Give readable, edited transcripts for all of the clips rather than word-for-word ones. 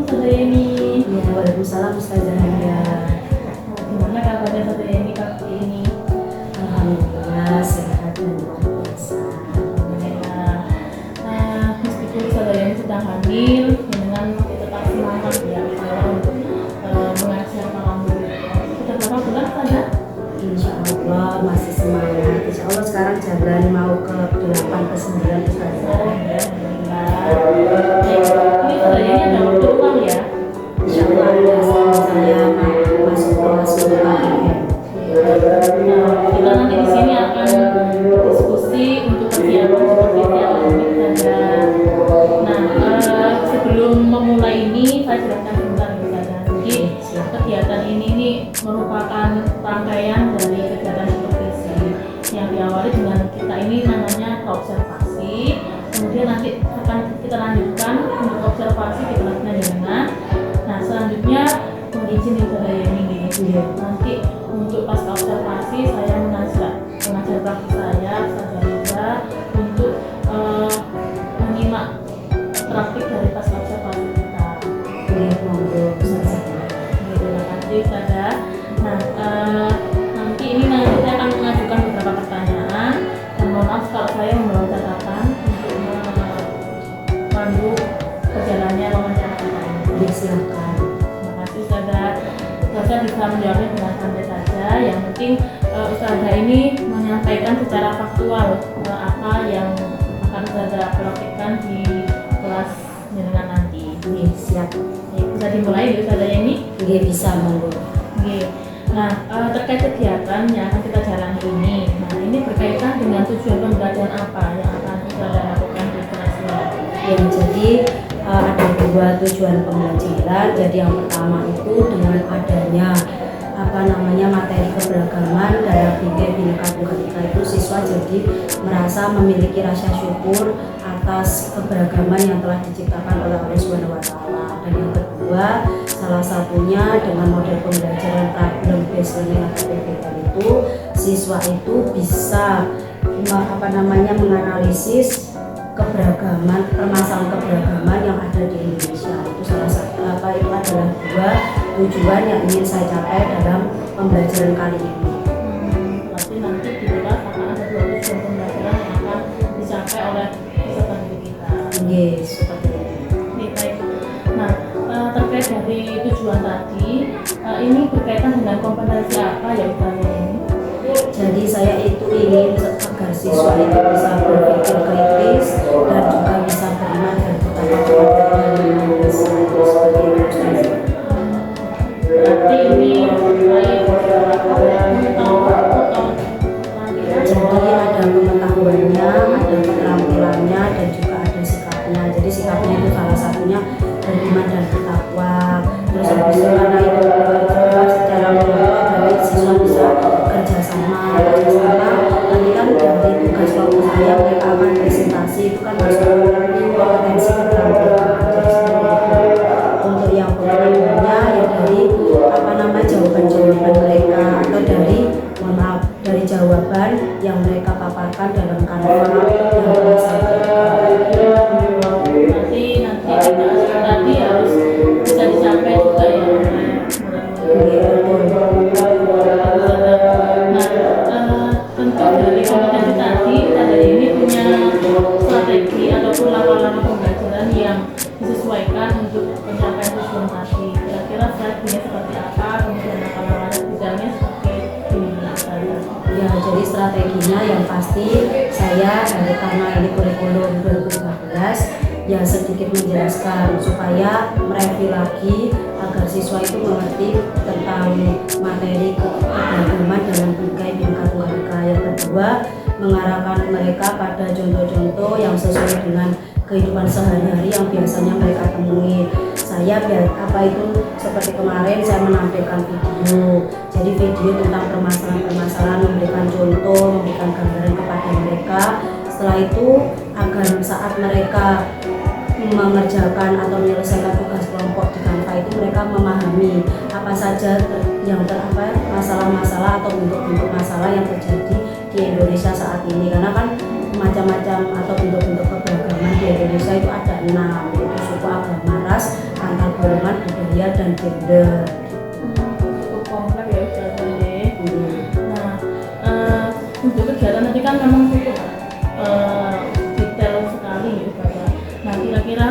Ustazah Yeni. Ya, waalaikumsalam Ustazah Hania. Gimana kabarnya Ustazah Yeni kali ini? Alhamdulillah sehat dan luar biasa. Alhamdulillah. Meskipun Ustazah Yeni sedang hamil, dengan tetap semangat ya untuk mengajar para murid. Sudah berapa bulan Ustazah? Insya Allah masih semangat. Insya Allah sekarang jalan mau ke 8 ke 9 Ustazah. Ini Ustazah Yeni ada waktu luang ya? Insya Allah ada saya masuk kelas UKM. Kita nanti di sini akan diskusi untuk persiapan seperti akademik saja. Nah, sebelum memulai ini saya jelaskan sebentar saja. Jadi kegiatan ini merupakan rangkaian dari kegiatan supervisi yang diawali dengan kita ini namanya observasi. Kemudian nanti akan kita lanjutkan untuk observasi di kelasnya dengan. Nah, selanjutnya izin Ustazah Yeni nanti untuk pasca observasi saya mengajak pengajar praktik saya Ustazah untuk menyimak praktik dari pasca observasi kita. Monggo Ustazah. Terima kasih Ustazah. Nah, nanti saya akan mengajukan beberapa pertanyaan dan mohon maaf kalau saya membawa catatan untuk memandu perjalanannya wawancara kita ini. Ya, silakan. Terima kasih Ustazah. Ustazah bisa menjawabnya dengan santai saja. Yang penting Ustazah ini menyampaikan secara faktual apa yang akan Ustazah praktikkan di kelas jenengan nanti. Siap. Bisa dimulai ya Ustazah ini? Bisa monggo. Nah, terkait kegiatan yang akan kita jalani ini, nah ini berkaitan dengan tujuan pembelajaran apa yang akan Ustazah lakukan di kelas ini? Ya, jadi ada dua tujuan pembelajaran. Jadi yang pertama itu dengan adanya materi keberagaman dalam bingkai Bhinneka Tunggal Ika itu siswa jadi merasa memiliki rasa syukur atas keberagaman yang telah diciptakan oleh Allah Subhanahu wa taala. Dan yang kedua, salah satunya dengan model pembelajaran problem based learning atau PBL itu siswa itu bisa menganalisis permasalahan keberagaman yang ada di Indonesia. Itu salah satu itu adalah dua tujuan yang ingin saya capai dalam pembelajaran kali ini. Berarti nanti di kelas akan ada dua tujuan pembelajaran yang akan dicapai oleh peserta didik kita. Seperti itu. Baik. Nah, terkait dari tujuan tadi, ini berkaitan dengan kompetensi apa ya Ustazah ini? Jadi saya itu ingin agar siswa itu bisa berpikir kritis dan juga bisa beriman dan betapa Tuhan yang bisa seperti itu. Berarti ini jadi ada pengetahuannya, ada keterampilannya dan juga ada sikapnya. Jadi sikapnya itu salah satunya beriman dan bertakwa. Terus habis itu karena itu juga secara mental siswa bisa kerjasama. Nanti kan dari tugas kelompok saya mereka akan presentasi itu kan harus kompetensi keterampilan. Jadi seperti itu. Untuk yang pengetahuannya ya dari jawaban-jawaban mereka atau dari jawaban yang mereka paparkan dalam kanvas yang saya nanti tadi harus bisa dicapai juga ya. Tentu dari kompetensi tadi Ustazah ini punya strategi ataupun lama-lama pembelajaran yang disesuaikan untuk pencapaian tujuan tadi. Kira-kira strateginya seperti apa, kemudian lama-lama bidangnya seperti ini Ustazah. Ya, jadi strateginya yang pasti saya karena ini kurikulum 2015 ya sedikit menjelaskan supaya mereview lagi agar siswa itu mengerti tentang materi keberagaman dalam bingkai Bhinneka Tunggal Ika. Yang kedua, mengarahkan mereka pada contoh-contoh yang sesuai dengan kehidupan sehari-hari yang biasanya mereka temui. Saya seperti kemarin saya menampilkan video. Jadi video tentang permasalahan-permasalahan, memberikan contoh, memberikan gambaran kepada mereka. Setelah itu agar saat mereka mengerjakan atau menyelesaikan tugas kelompok di Canva itu mereka memahami apa saja masalah-masalah atau bentuk-bentuk masalah yang terjadi di Indonesia saat ini. Karena kan macam-macam atau bentuk-bentuk keberagaman di Indonesia itu ada 6, yaitu suku, agama, ras, antar golongan budaya dan gender. Cukup kompleks ya Ustazah ya. Nah, untuk kegiatan nanti kan memang cukup detail sekali ya Ustazah. Nah, kira-kira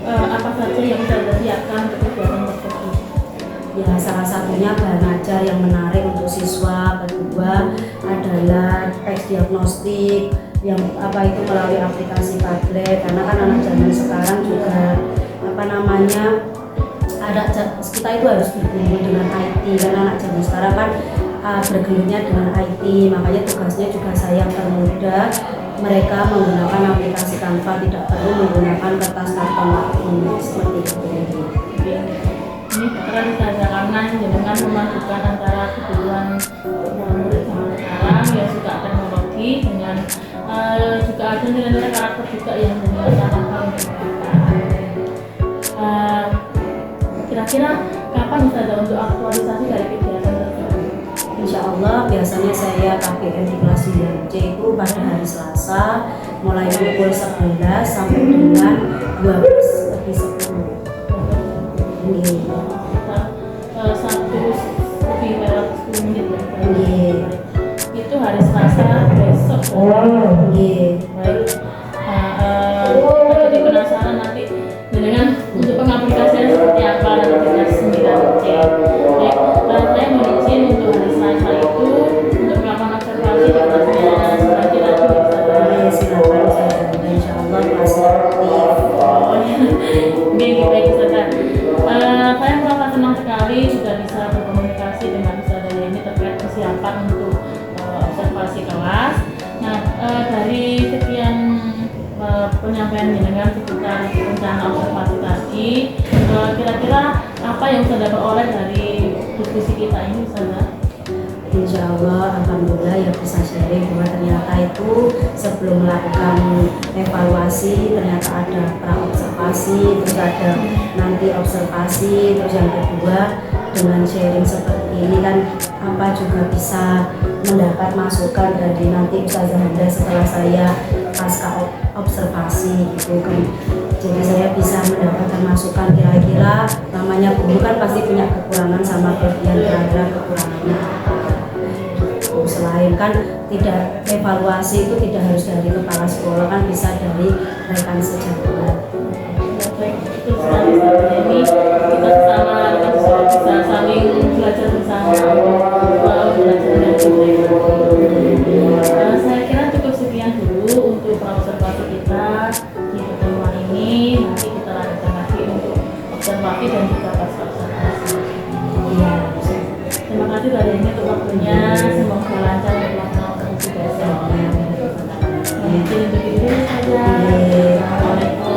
apa saja yang Ustazah siapkan untuk kegiatan tersebut? Ya, salah satunya bahan ajar yang menarik untuk siswa. Kedua adalah teks diagnostik yang itu melalui aplikasi Padlet, karena kan anak zaman sekarang juga kita itu harus bergabung dengan IT, karena anak zaman sekarang kan bergelutnya dengan IT, makanya tugasnya juga saya permudah mereka menggunakan aplikasi Canva, tidak perlu menggunakan kertas karton lagi seperti itu. Ini keren saja karena dengan memadukan antara kebutuhan murid zaman sekarang yang suka teknologi dengan juga ada nilai-nilai karakter juga yang ditanamkan untuk mereka. Kira-kira kapan Ustazah untuk aktualisasi dari kegiatan tersebut? Insya Allah biasanya saya KBM di kelas 9C itu pada hari Selasa mulai pukul 11 sampai dengan 12:10. Satu lebih lewat 10 menit ya. Itu hari Selasa besok. Baik. Jadi penasaran nanti dengan untuk pengaplikasian seperti apa nanti kelas 9C. Saya mau izin untuk hari Selasa itu untuk melakukan observasi di kelasnya selanjutnya lagi. Silakan saya, insya Allah kelasnya aktif. Baik Ustazah. Saya merasa senang sekali juga bisa berkomunikasi dengan Ustazah ini terkait persiapan untuk observasi kelas. Nah, dari sekian penyampaian dengan seputar rencana observasi tadi, kira-kira apa yang Ustazah peroleh dari diskusi kita ini Ustazah? Insya Allah, alhamdulillah ya bisa sharing bahwa ternyata itu sebelum melakukan evaluasi ternyata ada pra-observasi, terus ada nanti observasi, terus yang kedua dengan sharing seperti ini kan juga bisa mendapat masukan dari nanti Ustazah Handa setelah saya pasca observasi gitu kan. Jadi saya bisa mendapatkan masukan kira-kira namanya guru kan pasti punya kekurangan sama kelebihan, kira-kira kekurangannya apa. Selain kan tidak evaluasi itu tidak harus dari kepala sekolah, kan bisa dari rekan sejawat. Itu sekali ini kita bersama rekan siswa bisa saling belajar bersama belajar dari saya kira cukup sekian dulu untuk observasi kita di pertemuan ini. Nanti kita lanjutkan lagi untuk observasi dan juga pasca observasi. Terima kasih Mbak Deni untuk waktunya. Semoga lancar untuk melaksanakan tugasnya. Mungkin untuk itu saja. Assalamualaikum.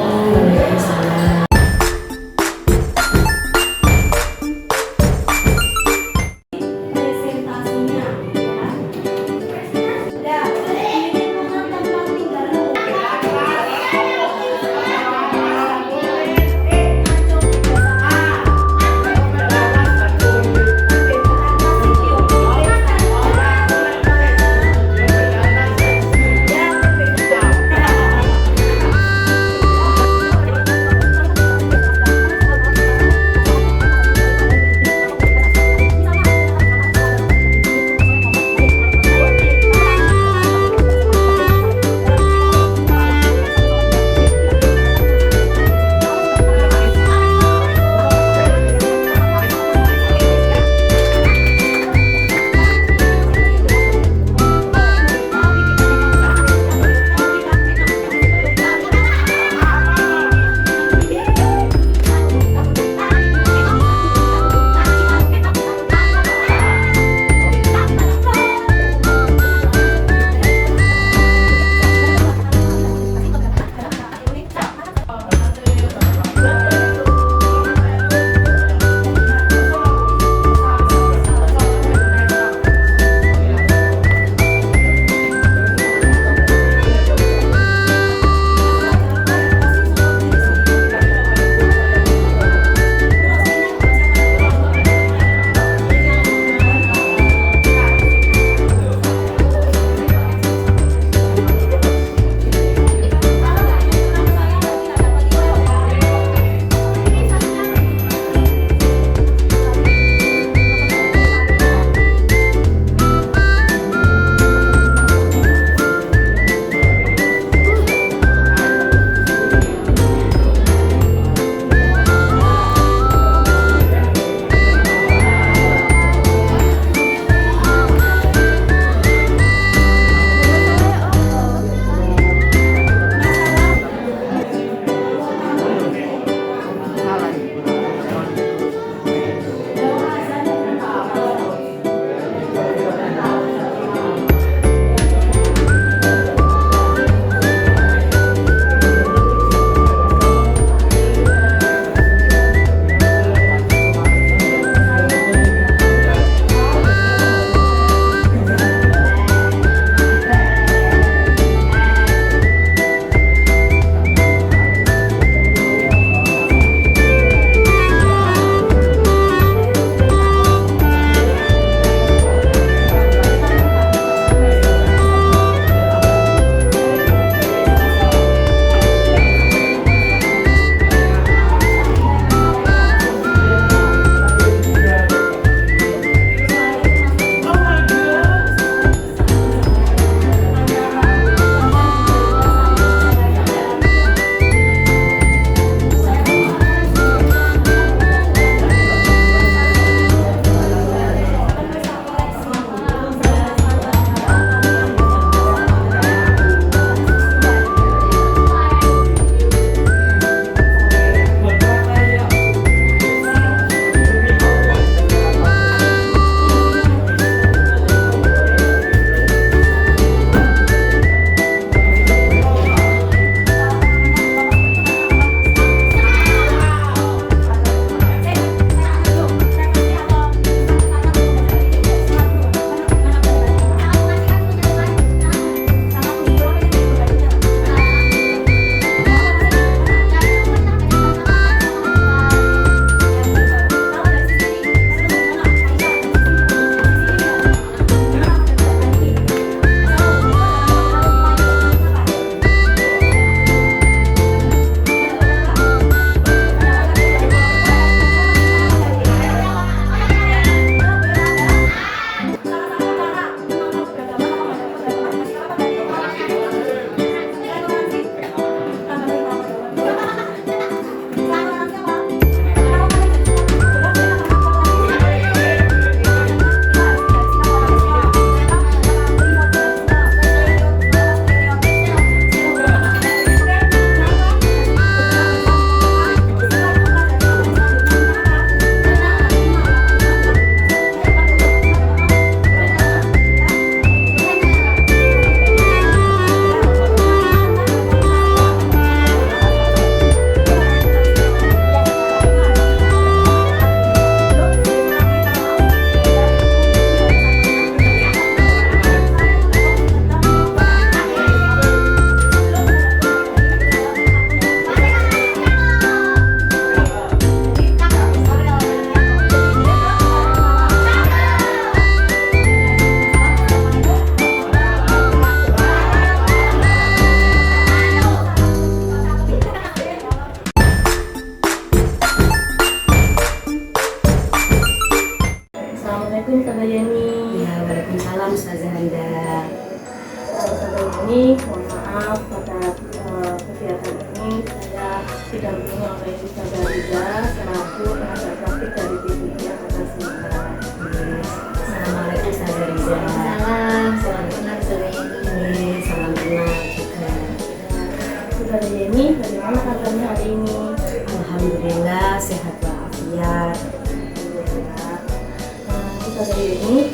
Ustazah Yeni,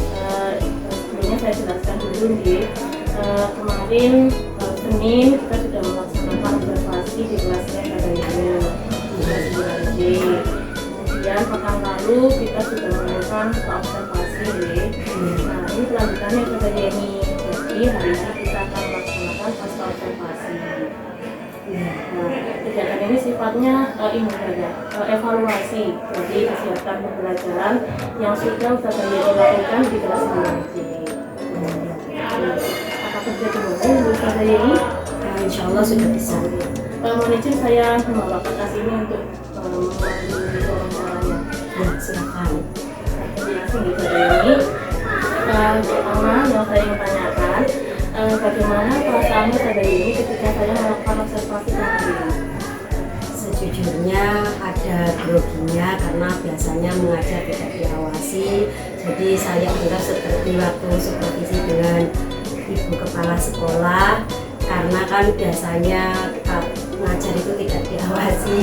sebelumnya saya jelaskan dulu nih. Kemarin Senin kita sudah melaksanakan observasi di kelasnya Ustazah Yeni kelas 9C. Kemudian pekan lalu kita sudah melakukan observasi nih. Nah, ini kelanjutannya Ustazah Yeni. Jadi hari ini kita akan melaksanakan pasca observasi. Nah, kegiatan ini sifatnya ini saja, evaluasi dari kesiapan pembelajaran yang sudah Ustazah Yeni lakukan di kelas 9C. Apakah bisa dimulai Ustazah Yeni? Insya Allah sudah bisa. Mohon izin saya membawa kertas ini untuk memandu wawancaranya. Ya, silakan. Terima kasih Ustazah Yeni. Pertama yang saya ingin tanyakan, bagaimana perasaan Ustazah Yeni ketika saya melakukan observasi kemarin? Sejujurnya ada groginya karena biasanya mengajar tidak diawasi, jadi saya anggap seperti waktu supervisi dengan ibu kepala sekolah, karena kan biasanya mengajar itu tidak diawasi,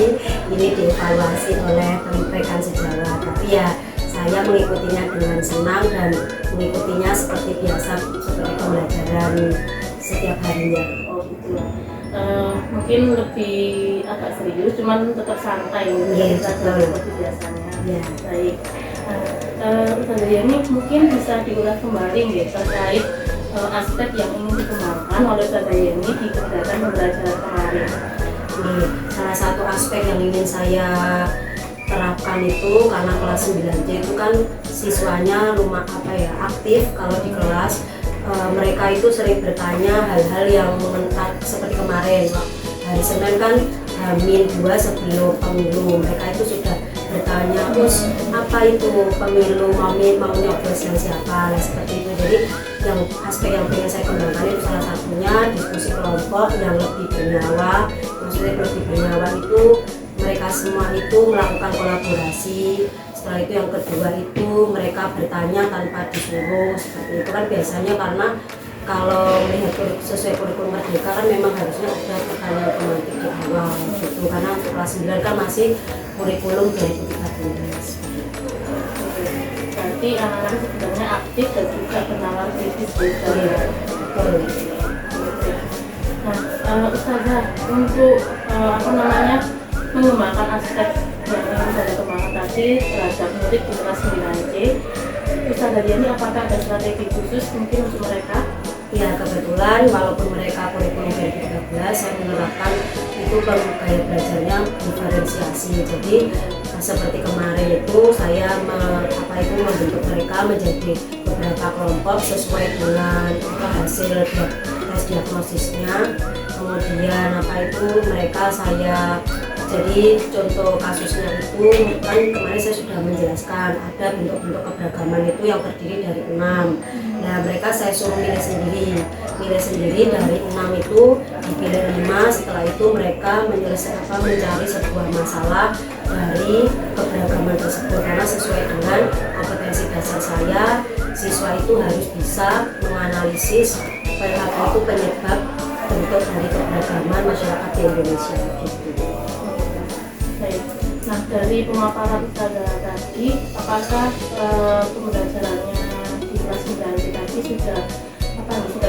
ini dievaluasi oleh rekan sejawat, tapi ya saya mengikutinya dengan senang dan mengikutinya seperti biasa, seperti pembelajaran setiap harinya. Oh gitu. Mungkin lebih agak serius, cuman tetap santai gitu, seperti biasanya. Ya. Baik. Ustazah Yeni mungkin bisa diulas kembali nih terkait aspek yang ingin dikembangkan oleh Ustazah Yeni di kegiatan pembelajaran kemarin. Salah satu aspek yang ingin saya terapkan itu karena kelas 9C itu kan siswanya aktif kalau di kelas. Mereka itu sering bertanya hal-hal yang mengenai seperti kemarin hari Senin kan H-2 sebelum pemilu, mereka itu sudah bertanya terus apa itu pemilu, mau nyoblos yang siapa, seperti itu. Jadi yang aspek yang ingin saya kembangkan itu salah satunya diskusi kelompok yang lebih bernyawa. Maksudnya lebih bernyawa itu mereka semua itu melakukan kolaborasi. Setelah itu yang kedua itu mereka bertanya tanpa disuruh, seperti itu kan biasanya, karena kalau melihat sesuai kurikulum merdeka kan memang harusnya ada pertanyaan otomatis di awal gitu, karena untuk kelas 9 kan masih kurikulum 2013. Berarti anak-anak sebenarnya aktif dan juga bernalar kritis juga. Nah, Ustazah, untuk mengembangkan aspek yang ingin saya kembangkan tadi terhadap murid di kelas 9C, Ustazah Yeni apakah ada strategi khusus mungkin untuk mereka? Ya, kebetulan walaupun mereka kurikulum 2013, saya menerapkan itu gaya belajarnya diferensiasi. Jadi seperti kemarin itu saya membentuk mereka menjadi beberapa kelompok sesuai dengan hasil tes diagnosisnya. Kemudian mereka saya jadi contoh kasusnya itu kan kemarin saya sudah menjelaskan ada bentuk-bentuk keberagaman itu yang terdiri dari 6. Nah, mereka saya suruh milih sendiri dari 6 itu dipilih 5. Setelah itu mereka mencari sebuah masalah dari keberagaman tersebut, karena sesuai dengan kompetensi dasar saya, siswa itu harus bisa menganalisis apa itu penyebab bentuk dari keberagaman masyarakat di Indonesia gitu. Nah, dari pemaparan Ustazah tadi, apakah pembelajarannya di kelas 9 tadi sudah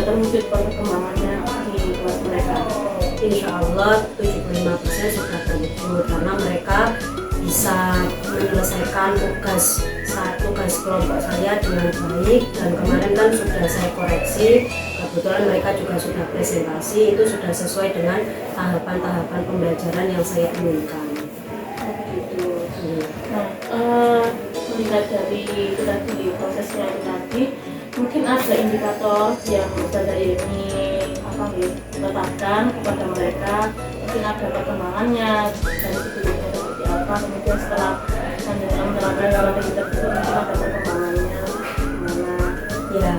terwujud perkembangannya di kelas mereka? Insya Allah 75% sudah terwujud, karena mereka bisa menyelesaikan tugas kelompok saya dengan baik, dan kemarin kan sudah saya koreksi, kebetulan mereka juga sudah presentasi, itu sudah sesuai dengan tahapan-tahapan pembelajaran yang saya inginkan. Nah, melihat dari prosesnya tadi, mungkin ada indikator yang Ustazah Yeni tetapkan kepada mereka, mungkin ada perkembangannya dari sebelumnya seperti apa, kemudian setelah menerapkan strategi tersebut mungkin ada perkembangannya gimana? Ya,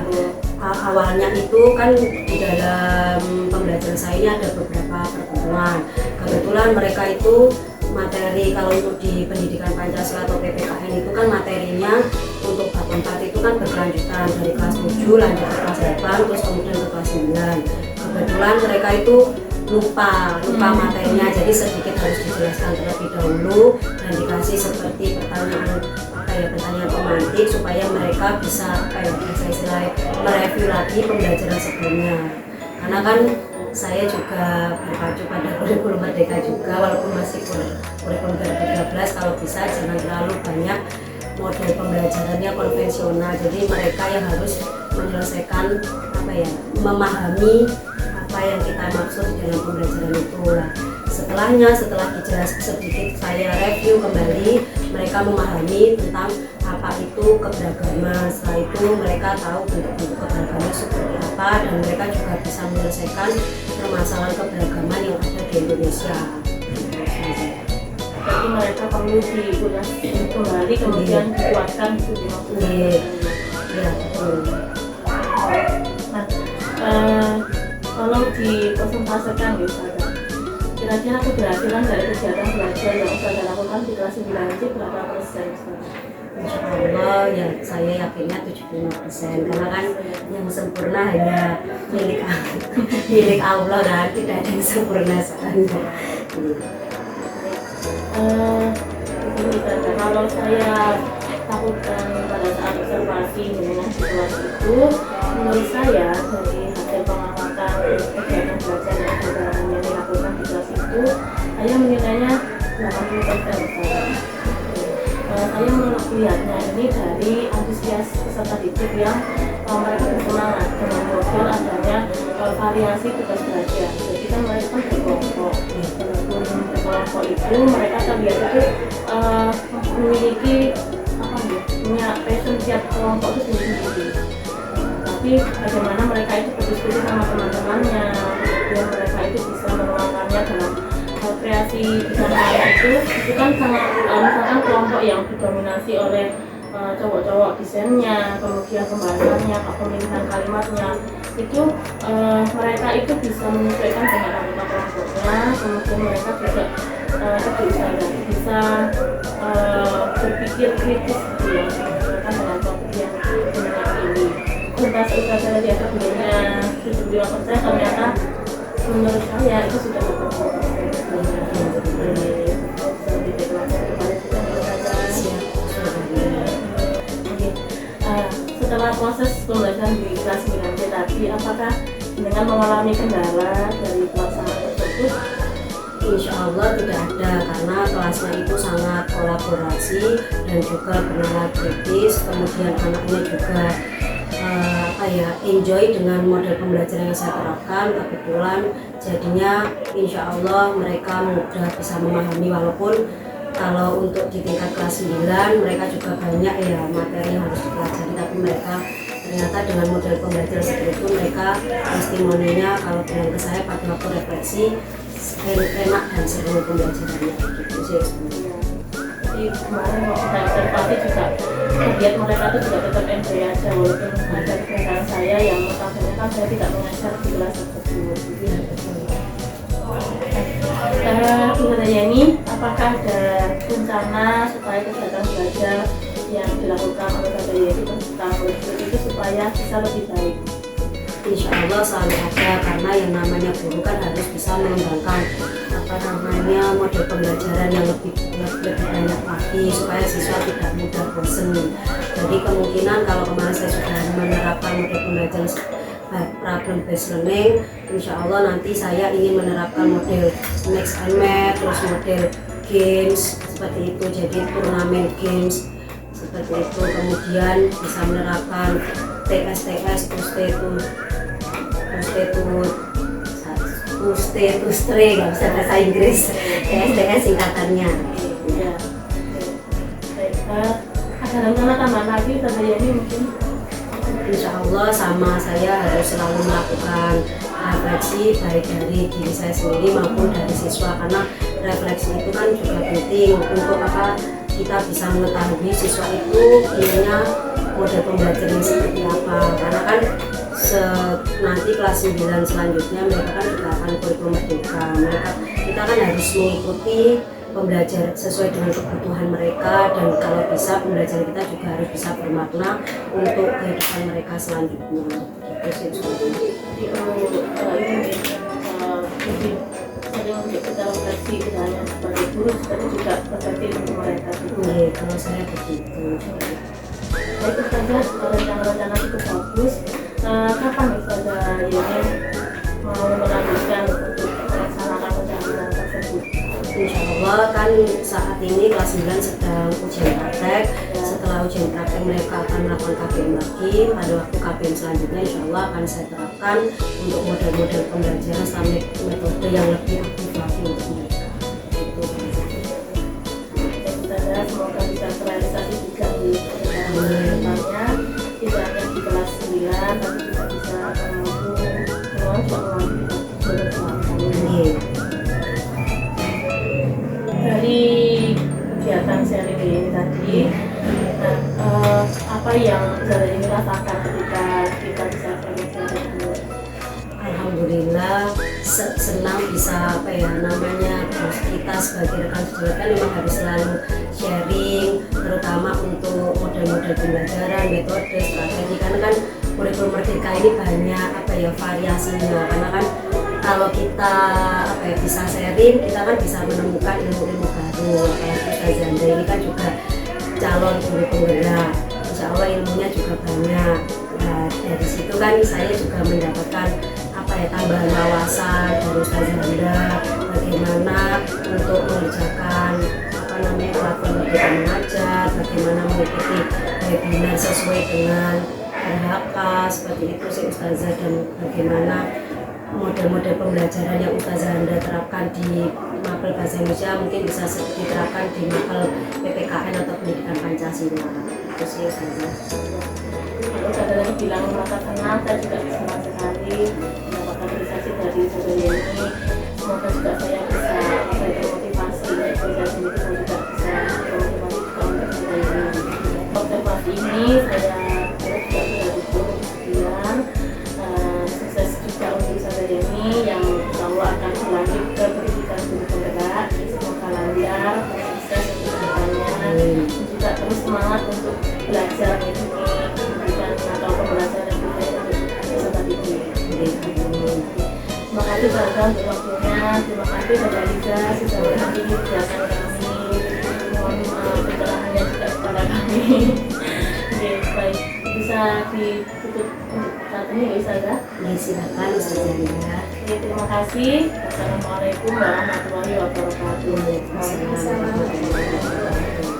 awalnya itu kan di dalam pembelajaran saya ini ada beberapa pertemuan. Kebetulan mereka itu materi kalau untuk di pendidikan Pancasila atau PPKN itu kan materinya untuk bab 4 itu kan berkelanjutan dari kelas 7 lanjut ke kelas 8 terus kemudian ke kelas 9. Kebetulan mereka itu lupa materinya, jadi sedikit harus dijelaskan terlebih dahulu dan dikasih seperti pertanyaan ya pertanyaan pemantik supaya mereka bisa bisa istilahnya mereview lagi pembelajaran sebelumnya. Karena kan saya juga berpacu pada kurikulum Merdeka juga, walaupun masih kurikulum 2013, kalau bisa jangan terlalu banyak model pembelajarannya konvensional. Jadi mereka yang harus menyelesaikan memahami apa yang kita maksud dengan pembelajaran itu lah. Setelah dijelaskan sedikit, saya review kembali, mereka memahami tentang apa itu keberagaman. Setelah itu mereka tahu bentuk-bentuk keberagaman seperti apa, dan mereka juga bisa menyelesaikan permasalahan keberagaman yang ada di Indonesia. Jadi mereka perlu diulas kembali, kemudian dikuatkan itu dimaksudnya. Ya, betul. Nah, kalau dipresentasikan misalnya, kira-kira keberhasilan dari kegiatan belajar yang saya lakukan di kelas 9 itu berapa persen? Insya Allah ya saya yakinnya 75%, karena kan yang sempurna hanya milik Allah kan, tidak ada yang sempurna soalnya. Begini saja, kalau saya lakukan pada saat observasi dengan di kelas itu, menurut saya dari hasil pengamatan kegiatan belajar yang dilakukan di kelas itu, saya menilainya 80%. Saya melihatnya ini dari antusias peserta didik yang mereka bersemangat dengan model adanya variasi tugas belajar. Jadi kan mereka kan berkelompok. Berkelompok itu mereka terlihat itu memiliki punya passion tiap kelompok itu sendiri. Tapi bagaimana mereka itu berdiskusi sama teman-temannya, kemudian mereka itu bisa menuangkannya dalam kreasi desain itu kan sangat misalkan kelompok yang didominasi oleh cowok-cowok desainnya, kemudian pembahasannya, pemilihan kalimatnya itu mereka itu bisa menyesuaikan dengan anggota kelompoknya, kemudian mereka juga bisa berpikir kritis gitu ya, menyesuaikan dengan topik yang diminati ini. Udah saya lihat sebelumnya 75%, ternyata menurut saya itu sudah 80%. Setelah proses pembelajaran di kelas 9C tadi, apakah dengan mengalami kendala dari pelaksanaan tersebut? Insya Allah tidak ada, karena kelasnya itu sangat kolaborasi dan juga bernalar kritis, kemudian anaknya juga enjoy dengan model pembelajaran yang saya terapkan. Kebetulan jadinya insya Allah mereka mudah bisa memahami, walaupun kalau untuk di tingkat kelas 9 mereka juga banyak ya materi yang harus dipelajari, tapi mereka ternyata dengan model pembelajaran seperti itu mereka testimoninya kalau bilang ke saya pada waktu refleksi enak dan seru pembelajarannya gitu sih sebenarnya. Jadi kemarin waktu saya observasi juga lihat mereka itu juga tetap enjoy aja, walaupun ada kegiatan saya yang notabene kan saya tidak mengajar di kelas tersebut. Kegiatan ini apakah ada rencana supaya kegiatan belajar yang dilakukan oleh Tante Yeni tentang kurikulum itu supaya bisa lebih baik? Insya Allah selalu ada, karena yang namanya guru kan harus bisa mengembangkan model pembelajaran yang lebih banyak lagi supaya siswa tidak mudah bosan. Jadi kemungkinan kalau kemarin saya sudah menerapkan model pembelajaran problem based learning, insya Allah nanti saya ingin menerapkan model mix and match, terus model games seperti itu, jadi turnamen games seperti itu. Kemudian bisa menerapkan TS, Tustre, nggak bisa bahasa Inggris, TS singkatannya. Ya. Ada rencana tambahan lagi Tante Yeni mungkin? Insya Allah sama, saya harus selalu melakukan refleksi baik dari diri saya sendiri maupun dari siswa, karena refleksi itu kan juga penting untuk kita bisa mengetahui siswa itu inginnya model pembelajaran seperti apa, karena kan nanti kelas 9 selanjutnya mereka kan juga akan kurikulum merdeka. Kita kan harus mengikuti pembelajar sesuai dengan kebutuhan mereka, dan kalau bisa pembelajaran kita juga harus bisa bermakna untuk kehidupan mereka selanjutnya. Gitu sih. Jadi sering untuk kita refleksi tidak hanya sebagai guru, tapi juga sebagai untuk mereka. kalau saya begitu. Baik Ustazah, rencana-rencana itu bagus. Kapan Ustazah ini mau melanjutkan untuk melaksanakan rencana tersebut? Insya Allah kan saat ini kelas 9 sedang ujian praktek. Setelah ujian praktek mereka akan melakukan KPM lagi. Pada waktu KPM selanjutnya insya Allah akan saya terapkan untuk model-model pembelajaran sampai metode yang lebih aktif lagi untuk mereka. Itu. Ustazah, semoga bisa terrealisasi juga di depannya, tidak hanya di kelas 9 tapi juga bisa dari kegiatan sharing ini tadi. Apa yang Ustazah ini rasakan ketika kita bisa sharing-sharing? Alhamdulillah senang bisa namanya terus kita sebagai rekan sejawat kan memang harus selalu sharing, terutama untuk model-model pembelajaran, metode, strategi, karena kan kurikulum merdeka ini banyak variasinya, karena kan kalau kita bisa sharing, kita kan bisa menemukan ilmu-ilmu baru. Apalagi Ustazah Zanda ini kan juga calon guru penggerak, insya Allah ilmunya juga banyak. Nah, dari situ kan saya juga mendapatkan tambahan wawasan dari Ustazah Zanda, bagaimana untuk mengerjakan platform Merdeka Mengajar, bagaimana mengikuti webinar sesuai dengan RHK, seperti itu sih Ustazah, dan bagaimana model-model pembelajaran yang Ustazah Zanda terapkan di Mapel Bahasa Indonesia mungkin bisa diterapkan di Mapel PPKN atau Pendidikan Pancasila. Itu sih Ustazah. Ustazah tadi bilang merasa senang, saya juga senang sekali mendapatkan realisasi dari Ustazah ini. Semoga juga saya bisa termotivasi untuk Ustazah sendiri, saya juga bisa termotivasi juga untuk Ustazah ini. Observasi ini saya juga sudah dukung sekian. Sukses juga untuk Ustazah ini yang insya Allah akan berlanjut ke pendidikan guru penggerak. Semoga lancar, sukses untuk kedepannya, juga terus semangat untuk belajar ini atau pembelajaran kita untuk sobat ibu. Terima kasih Ustazah untuk waktunya, terima kasih Ustazah Liza sudah menghadiri kegiatan kami. Mohon maaf kekurangannya juga kepada kami. Oke, baik, bisa ditutup untuk saat ini ya Ustazah? Ya, silakan Ustazah. Terima kasih. Assalamualaikum warahmatullahi wabarakatuh. Waalaikumsalam warahmatullahi wabarakatuh.